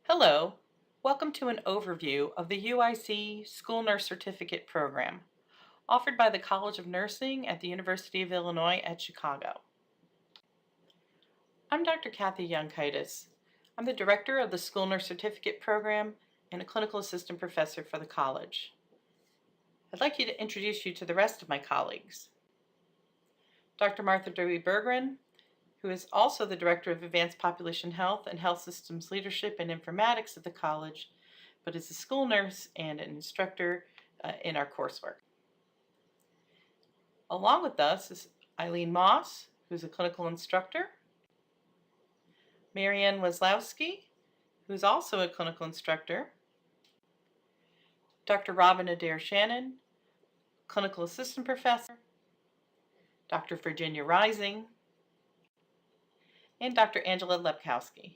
Hello, welcome to an overview of the UIC School Nurse Certificate Program, offered by the College of Nursing at the University of Illinois at Chicago. I'm Dr. Kathy Youngkitis. I'm the director of the School Nurse Certificate Program and a clinical assistant professor for the college. I'd like to introduce you to the rest of my colleagues. Dr. Martha Derby Bergren, who is also the Director of Advanced Population Health and Health Systems Leadership and Informatics at the college, but is a school nurse and an instructor in our coursework. Along with us is Eileen Moss, who's a clinical instructor, Marianne Wazlowski, who's also a clinical instructor, Dr. Robin Adair Shannon, clinical assistant professor, Dr. Virginia Rising, and Dr. Angela Lepkowski.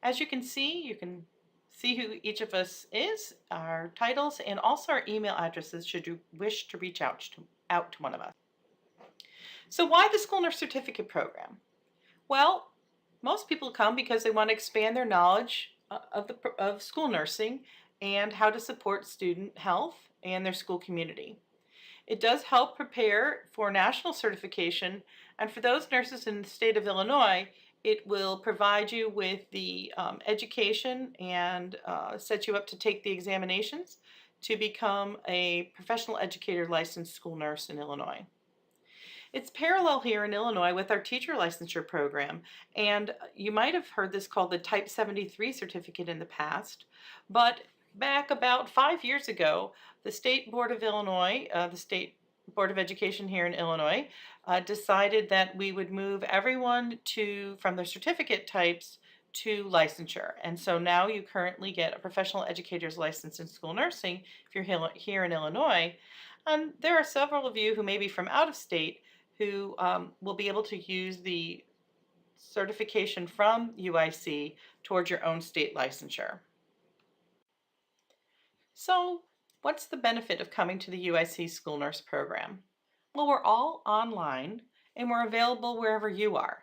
As you can see who each of us is, our titles, and also our email addresses should you wish to reach out to one of us. So why the School Nurse Certificate Program? Well, most people come because they want to expand their knowledge of school nursing and how to support student health and their school community. It does help prepare for national certification, and for those nurses in the state of Illinois, it will provide you with the education and set you up to take the examinations to become a professional educator licensed school nurse in Illinois. It's parallel here in Illinois with our teacher licensure program, and you might have heard this called the Type 73 certificate in the past, but back about 5 years ago, the State Board of Illinois, the State Board of Education here in Illinois, decided that we would move everyone from their certificate types to licensure. And so now you currently get a professional educator's license in school nursing if you're here in Illinois. And there are several of you who may be from out of state who will be able to use the certification from UIC towards your own state licensure. So, what's the benefit of coming to the UIC School Nurse Program? Well, we're all online and we're available wherever you are.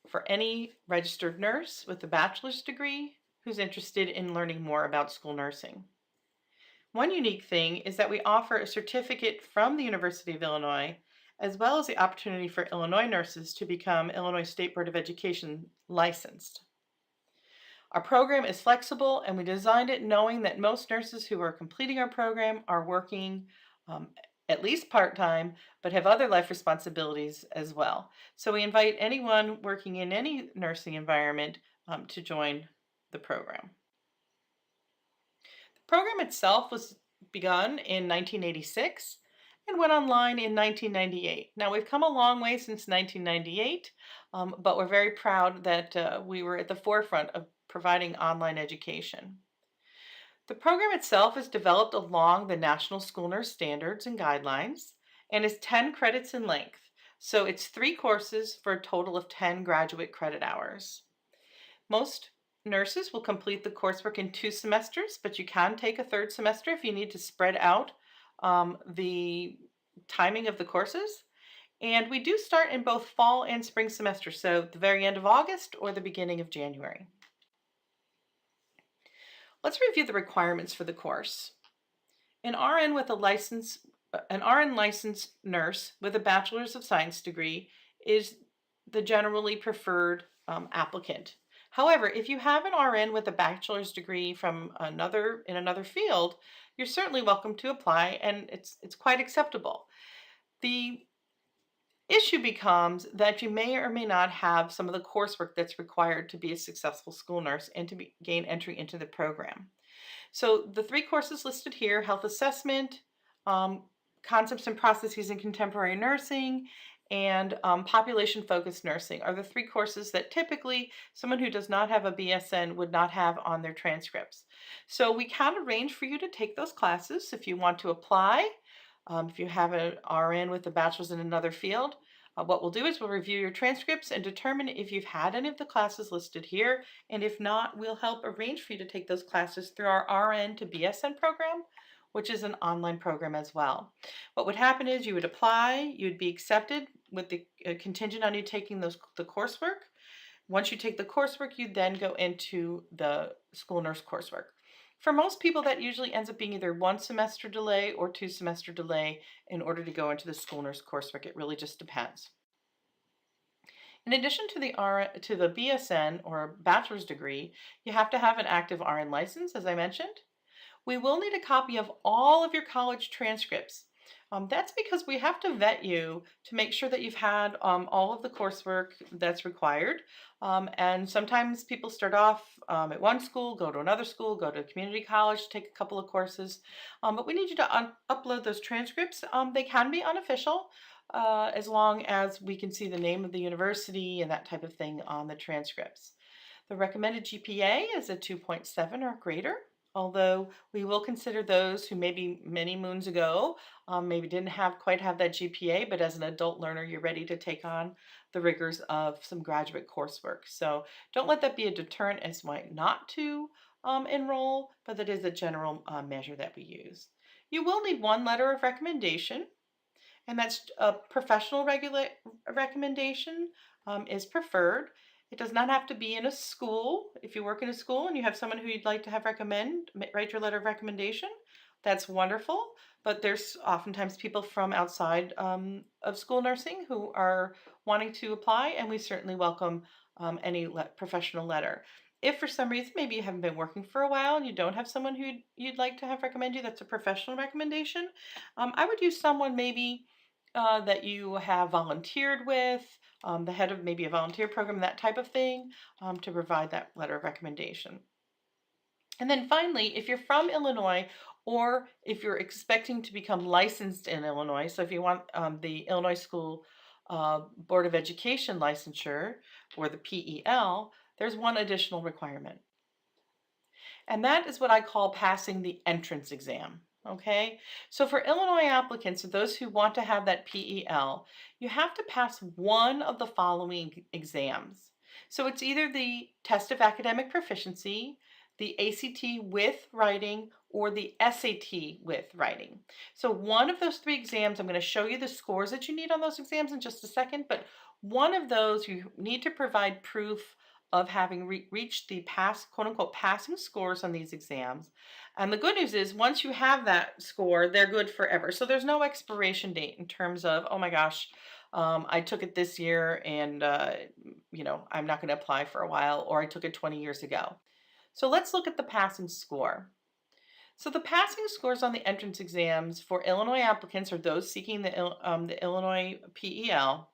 For any registered nurse with a bachelor's degree who's interested in learning more about school nursing. One unique thing is that we offer a certificate from the University of Illinois, as well as the opportunity for Illinois nurses to become Illinois State Board of Education licensed. Our program is flexible, and we designed it knowing that most nurses who are completing our program are working at least part-time, but have other life responsibilities as well. So we invite anyone working in any nursing environment to join the program. The program itself was begun in 1986 and went online in 1998. Now we've come a long way since 1998, but we're very proud that we were at the forefront of providing online education. The program itself is developed along the National School Nurse Standards and Guidelines and is 10 credits in length. So it's 3 courses for a total of 10 graduate credit hours. Most nurses will complete the coursework in 2 semesters, but you can take a 3rd semester if you need to spread out the timing of the courses. And we do start in both fall and spring semesters, so the very end of August or the beginning of January. Let's review the requirements for the course. An RN licensed nurse with a Bachelor's of Science degree is the generally preferred applicant. However, if you have an RN with a bachelor's degree from in another field, you're certainly welcome to apply, and it's quite acceptable. The issue becomes that you may or may not have some of the coursework that's required to be a successful school nurse and to gain entry into the program. So the 3 courses listed here, health assessment, concepts and processes in contemporary nursing, and population-focused nursing are the 3 courses that typically someone who does not have a BSN would not have on their transcripts. So we can arrange for you to take those classes if you want to apply. If you have an RN with a bachelor's in another field, what we'll do is we'll review your transcripts and determine if you've had any of the classes listed here, and if not, we'll help arrange for you to take those classes through our RN to BSN program, which is an online program as well. What would happen is you would apply, you'd be accepted with the contingent on you taking the coursework. Once you take the coursework, you then go into the school nurse coursework. For most people, that usually ends up being either 1 semester delay or 2 semester delay in order to go into the school nurse coursework. It really just depends. In addition to the BSN or bachelor's degree, you have to have an active RN license, as I mentioned. We will need a copy of all of your college transcripts. That's because we have to vet you to make sure that you've had all of the coursework that's required. And sometimes people start off at one school, go to another school, go to a community college, take a couple of courses. But we need you to upload those transcripts. They can be unofficial as long as we can see the name of the university and that type of thing on the transcripts. The recommended GPA is a 2.7 or greater, although we will consider those who maybe many moons ago maybe didn't quite have that GPA, but as an adult learner, you're ready to take on the rigors of some graduate coursework. So don't let that be a deterrent as why not to enroll, but that is a general measure that we use. You will need one letter of recommendation, and that's a professional recommendation is preferred. It does not have to be in a school. If you work in a school and you have someone who you'd like to have write your letter of recommendation, that's wonderful. But there's oftentimes people from outside of school nursing who are wanting to apply, and we certainly welcome any professional letter. If for some reason maybe you haven't been working for a while and you don't have someone who you'd like to have recommend you, that's a professional recommendation. I would use someone maybe that you have volunteered with, the head of maybe a volunteer program, that type of thing, to provide that letter of recommendation. And then finally, if you're from Illinois or if you're expecting to become licensed in Illinois, so if you want the Illinois School Board of Education licensure or the PEL, there's one additional requirement. And that is what I call passing the entrance exam. Okay, so for Illinois applicants, or those who want to have that PEL, you have to pass one of the following exams. So it's either the test of academic proficiency, the ACT with writing, or the SAT with writing. So one of those 3 exams, I'm going to show you the scores that you need on those exams in just a second, but one of those you need to provide proof of having reached the quote-unquote passing scores on these exams. And the good news is once you have that score, they're good forever. So there's no expiration date in terms of, oh my gosh, I took it this year and I'm not going to apply for a while, or I took it 20 years ago. So let's look at the passing score. So the passing scores on the entrance exams for Illinois applicants, or those seeking the Illinois PEL,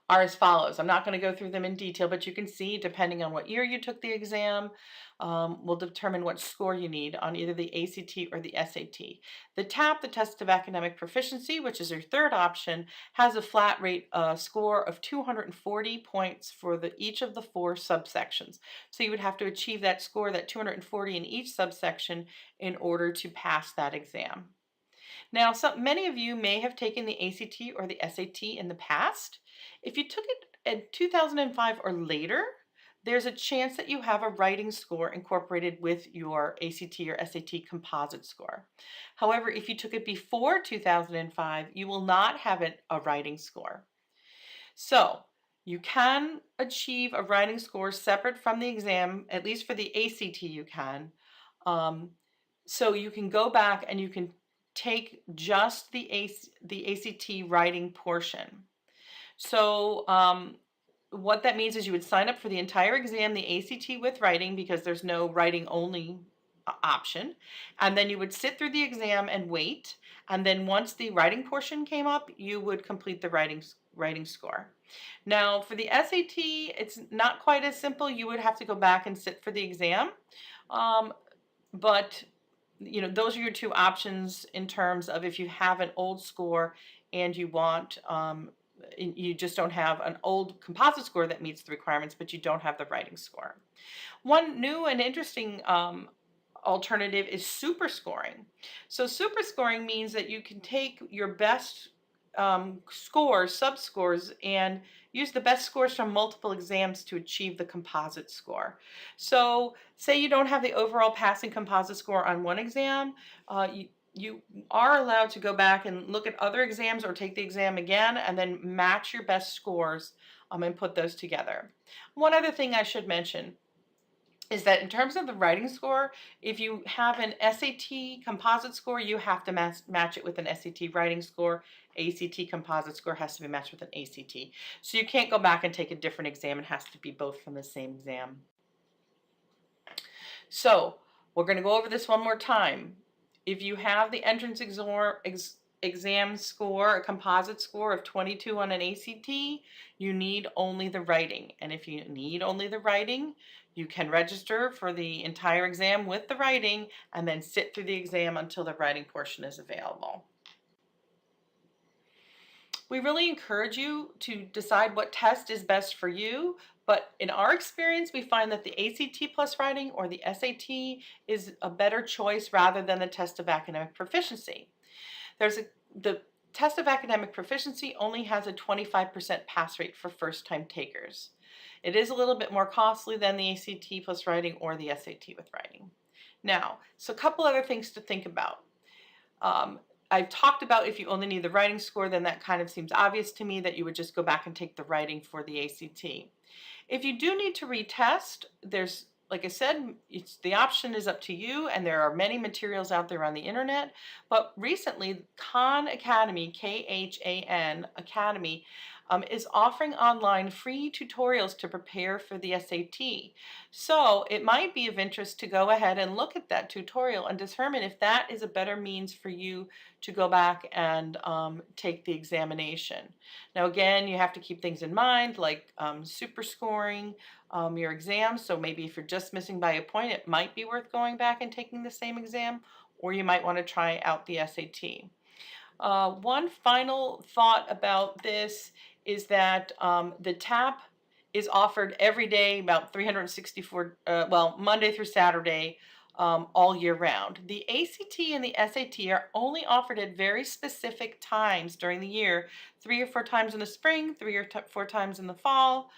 are as follows. I'm not going to go through them in detail, but you can see depending on what year you took the exam will determine what score you need on either the ACT or the SAT. The TAP, the Test of Academic Proficiency, which is your third option, has a flat rate score of 240 points for each of the 4 subsections. So you would have to achieve that score, that 240 in each subsection, in order to pass that exam. Now, many of you may have taken the ACT or the SAT in the past. If you took it in 2005 or later, there's a chance that you have a writing score incorporated with your ACT or SAT composite score. However, if you took it before 2005, you will not have a writing score. So you can achieve a writing score separate from the exam, at least for the ACT you can. So you can go back and you can take just the ACT writing portion. So what that means is you would sign up for the entire exam, the ACT with writing, because there's no writing only option. And then you would sit through the exam and wait. And then once the writing portion came up, you would complete the writing score. Now for the SAT, it's not quite as simple. You would have to go back and sit for the exam. But those are your 2 options in terms of if you have an old score and you want, you just don't have an old composite score that meets the requirements, but you don't have the writing score. One new and interesting alternative is super scoring. So super scoring means that you can take your best sub-scores, and use the best scores from multiple exams to achieve the composite score. So say you don't have the overall passing composite score on one exam, you are allowed to go back and look at other exams or take the exam again and then match your best scores and put those together. One other thing I should mention is that in terms of the writing score, if you have an SAT composite score, you have to match it with an SAT writing score. ACT composite score has to be matched with an ACT. So you can't go back and take a different exam. It has to be both from the same exam. So we're going to go over this one more time. If you have the entrance exam score, a composite score of 22 on an ACT, you need only the writing. And if you need only the writing, you can register for the entire exam with the writing and then sit through the exam until the writing portion is available. We really encourage you to decide what test is best for you, but in our experience, we find that the ACT plus writing or the SAT is a better choice rather than the test of academic proficiency. The test of academic proficiency only has a 25% pass rate for first-time takers. It is a little bit more costly than the ACT plus writing or the SAT with writing. Now, so a couple other things to think about. I've talked about if you only need the writing score, then that kind of seems obvious to me that you would just go back and take the writing for the ACT. If you do need to retest, like I said, the option is up to you, and there are many materials out there on the internet. But recently, Khan Academy, Khan Academy, is offering online free tutorials to prepare for the SAT. So it might be of interest to go ahead and look at that tutorial and determine if that is a better means for you to go back and take the examination. Now again, you have to keep things in mind like super scoring your exams. So maybe if you're just missing by a point, it might be worth going back and taking the same exam, or you might want to try out the SAT. One final thought about this is that the TAP is offered every day, about 364, Monday through Saturday, all year round. The ACT and the SAT are only offered at very specific times during the year, 3 or 4 times in the spring, 3 or 4 times in the fall.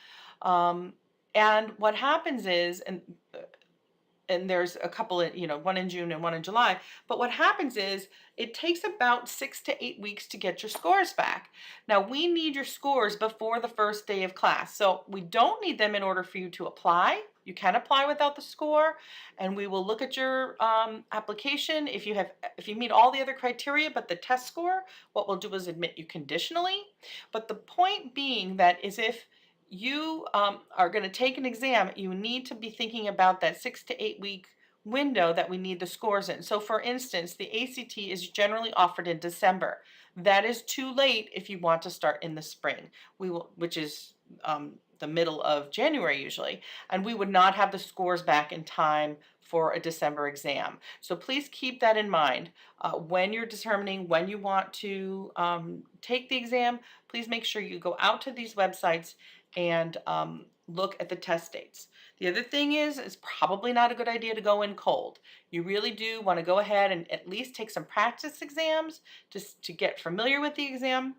And what happens is, and there's a couple of, one in June and one in July. But what happens is it takes about 6 to 8 weeks to get your scores back. Now we need your scores before the first day of class. So we don't need them in order for you to apply. You can apply without the score, and we will look at your application. If you meet all the other criteria but the test score, what we'll do is admit you conditionally. But the point being that is if you are going to take an exam, you need to be thinking about that 6 to 8 week window that we need the scores in. So for instance, the ACT is generally offered in December. That is too late if you want to start in the spring, which is the middle of January usually, and we would not have the scores back in time for a December exam. So please keep that in mind. When you're determining when you want to take the exam, please make sure you go out to these websites and look at the test dates. The other thing is, it's probably not a good idea to go in cold. You really do want to go ahead and at least take some practice exams just to get familiar with the exam.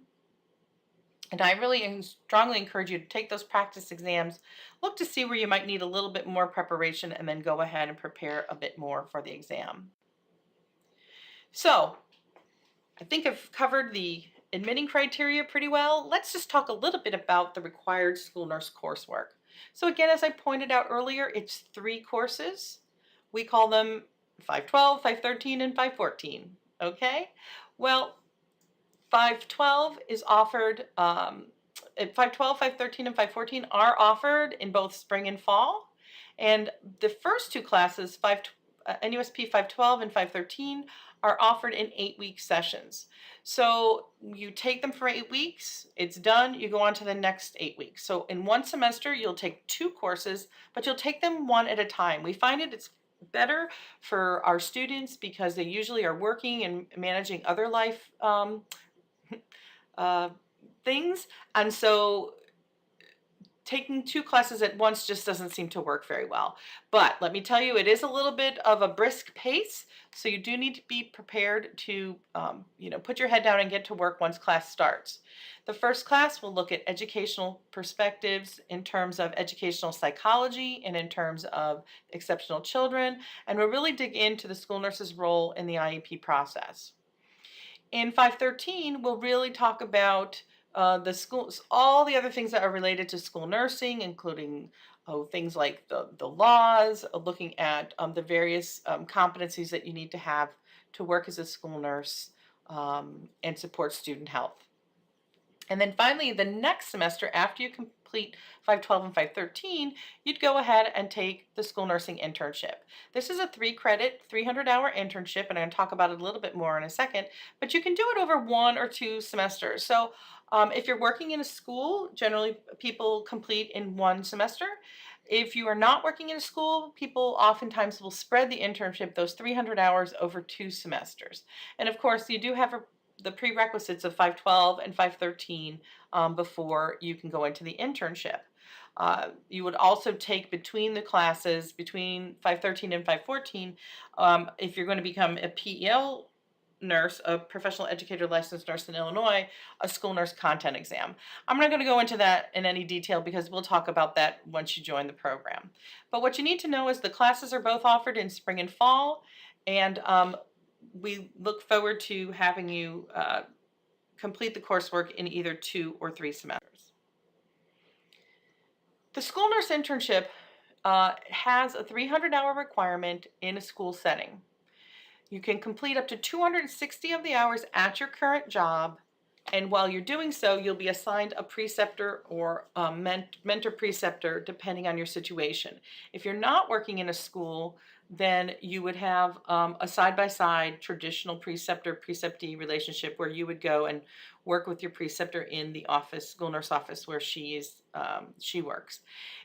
And I really strongly encourage you to take those practice exams, look to see where you might need a little bit more preparation, and then go ahead and prepare a bit more for the exam. So I think I've covered the admitting criteria pretty well. Let's just talk a little bit about the required school nurse coursework. So again, as I pointed out earlier, it's 3 courses. We call them 512, 513, and 514. Okay? Well, 512 is offered, 512, 513, and 514 are offered in both spring and fall. And the first 2 classes, NUSP 512 and 513, are offered in 8-week sessions. So you take them for 8 weeks, it's done, you go on to the next 8 weeks. So in one semester, you'll take 2 courses, but you'll take them one at a time. We find it's better for our students because they usually are working and managing other life things. And so taking 2 classes at once just doesn't seem to work very well. But let me tell you, it is a little bit of a brisk pace, so you do need to be prepared to put your head down and get to work once class starts. The first class will look at educational perspectives in terms of educational psychology and in terms of exceptional children, and we'll really dig into the school nurse's role in the IEP process. In 513, we'll really talk about the schools, all the other things that are related to school nursing, including things like the laws, looking at the various competencies that you need to have to work as a school nurse and support student health. And then finally, the next semester, after you complete 512 and 513, you'd go ahead and take the school nursing internship. This is a 3-credit, 300-hour internship, and I'm going to talk about it a little bit more in a second, but you can do it over 1 or 2 semesters. So if you're working in a school, generally people complete in 1 semester. If you are not working in a school, people oftentimes will spread the internship, those 300 hours, over 2 semesters. And of course, you do have the prerequisites of 512 and 513 before you can go into the internship. You would also take between the classes, between 513 and 514, if you're going to become a PEL nurse, a professional educator licensed nurse in Illinois, a school nurse content exam. I'm not going to go into that in any detail because we'll talk about that once you join the program. But what you need to know is the classes are both offered in spring and fall, and we look forward to having you complete the coursework in either 2 or 3 semesters. The school nurse internship has a 300-hour requirement in a school setting. You can complete up to 260 of the hours at your current job, and while you're doing so, you'll be assigned a preceptor or a mentor preceptor depending on your situation. If you're not working in a school, then you would have a side-by-side traditional preceptor-preceptee relationship where you would go and work with your preceptor in the office, school nurse office, where she works.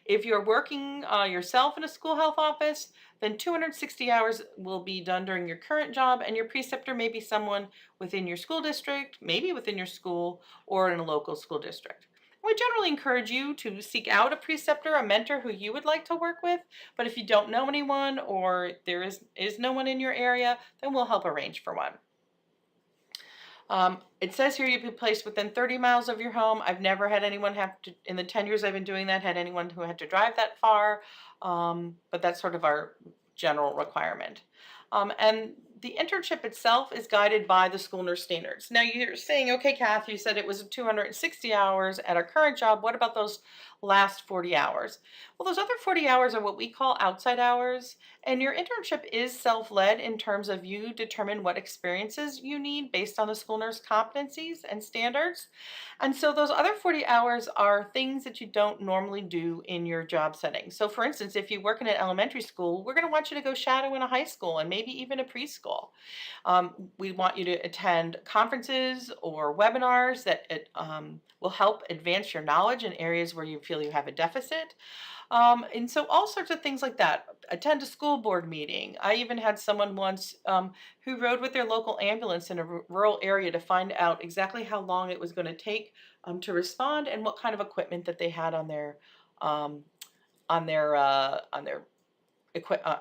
If you're working yourself in a school health office, then 260 hours will be done during your current job, and your preceptor may be someone within your school district, maybe within your school, or in a local school district. We generally encourage you to seek out a preceptor, a mentor who you would like to work with, but if you don't know anyone or there is no one in your area, then we'll help arrange for one. It says here you'll be placed within 30 miles of your home. I've never had anyone have to, in the 10 years I've been doing that, had anyone who had to drive that far, but that's sort of our general requirement. And the internship itself is guided by the school nurse standards. Now you're saying, okay, Kath, you said it was 260 hours at our current job. What about those last 40 hours? Well, those other 40 hours are what we call outside hours, and your internship is self-led in terms of you determine what experiences you need based on the school nurse competencies and standards. And so those other 40 hours are things that you don't normally do in your job setting. So for instance, if you work in an elementary school, we're going to want you to go shadow in a high school and maybe even a preschool. We want you to attend conferences or webinars that will help advance your knowledge in areas where you feel you have a deficit. And so all sorts of things like that. Attend a school board meeting. I even had someone once who rode with their local ambulance in a rural area to find out exactly how long it was going to take to respond and what kind of equipment that they had on their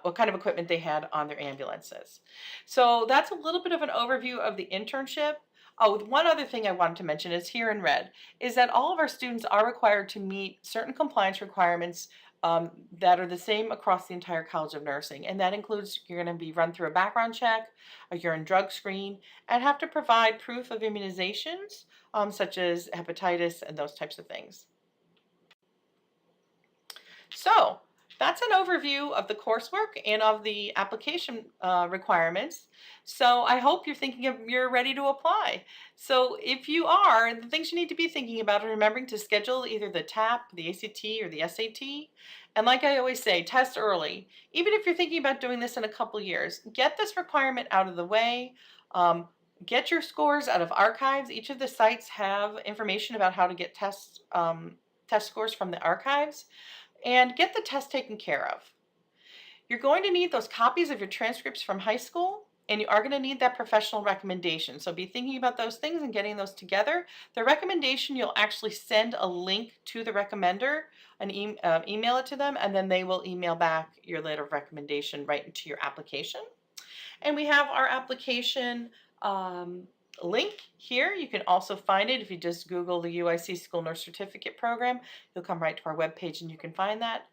what kind of equipment they had on their ambulances. So that's a little bit of an overview of the internship. Oh, one other thing I wanted to mention is here in red, is that all of our students are required to meet certain compliance requirements that are the same across the entire College of Nursing. And that includes you're going to be run through a background check, a urine drug screen, and have to provide proof of immunizations, such as hepatitis and those types of things. So that's an overview of the coursework and of the application requirements. So I hope you're ready to apply. So if you are, the things you need to be thinking about are remembering to schedule either the TAP, the ACT, or the SAT. And like I always say, test early. Even if you're thinking about doing this in a couple years, get this requirement out of the way. Get your scores out of archives. Each of the sites have information about how to get test scores from the archives. And get the test taken care of. You're going to need those copies of your transcripts from high school, and you are going to need that professional recommendation. So be thinking about those things and getting those together. The recommendation, you'll actually send a link to the recommender and email it to them, and then they will email back your letter of recommendation right into your application. And we have our application link here. You can also find it if you just Google the UIC School Nurse Certificate Program. You'll come right to our webpage and you can find that.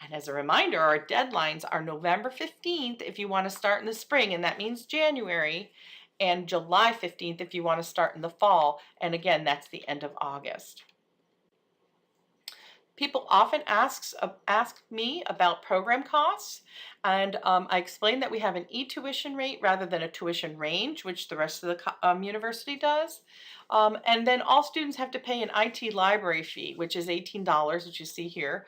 And as a reminder, our deadlines are November 15th if you want to start in the spring, and that means January. and July 15th if you want to start in the fall. And again, that's the end of August. People often ask me about program costs, and I explained that we have an e-tuition rate rather than a tuition range, which the rest of the university does. And then all students have to pay an IT library fee, which is $18, which you see here.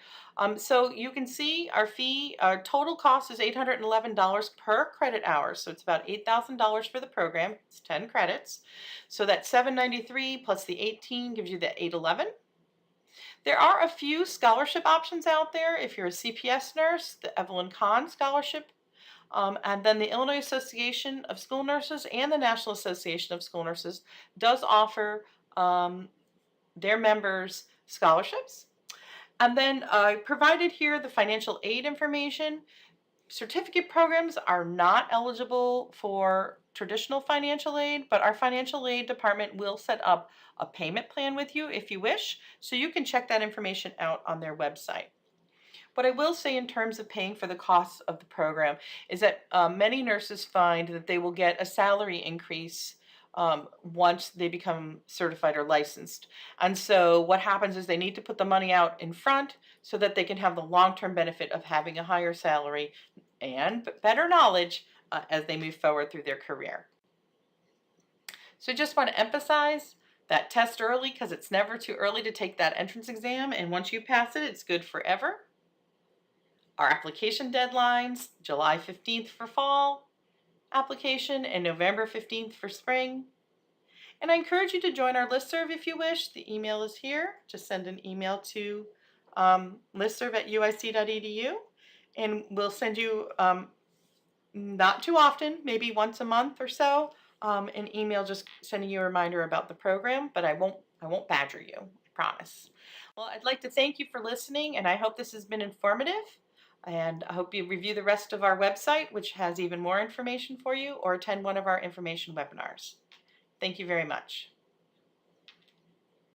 So you can see our fee, our total cost is $811 per credit hour. So it's about $8,000 for the program. It's 10 credits. So that's $793 plus the 18 gives you the $811. There are a few scholarship options out there. If you're a CPS nurse, the Evelyn Kahn Scholarship, and then the Illinois Association of School Nurses and the National Association of School Nurses does offer their members scholarships. And then provided here the financial aid information. Certificate programs are not eligible for traditional financial aid, but our financial aid department will set up a payment plan with you if you wish, so you can check that information out on their website. What I will say in terms of paying for the costs of the program is that many nurses find that they will get a salary increase once they become certified or licensed. And so what happens is they need to put the money out in front so that they can have the long-term benefit of having a higher salary and better knowledge as they move forward through their career. So I just want to emphasize that test early, because it's never too early to take that entrance exam, and once you pass it, it's good forever. Our application deadlines, July 15th for fall application and November 15th for spring. And I encourage you to join our listserv if you wish. The email is here. Just send an email to listserv@uic.edu, and we'll send you, not too often, maybe once a month or so, an email just sending you a reminder about the program, but I won't badger you, I promise. Well, I'd like to thank you for listening, and I hope this has been informative. And I hope you review the rest of our website, which has even more information for you, or attend one of our information webinars. Thank you very much.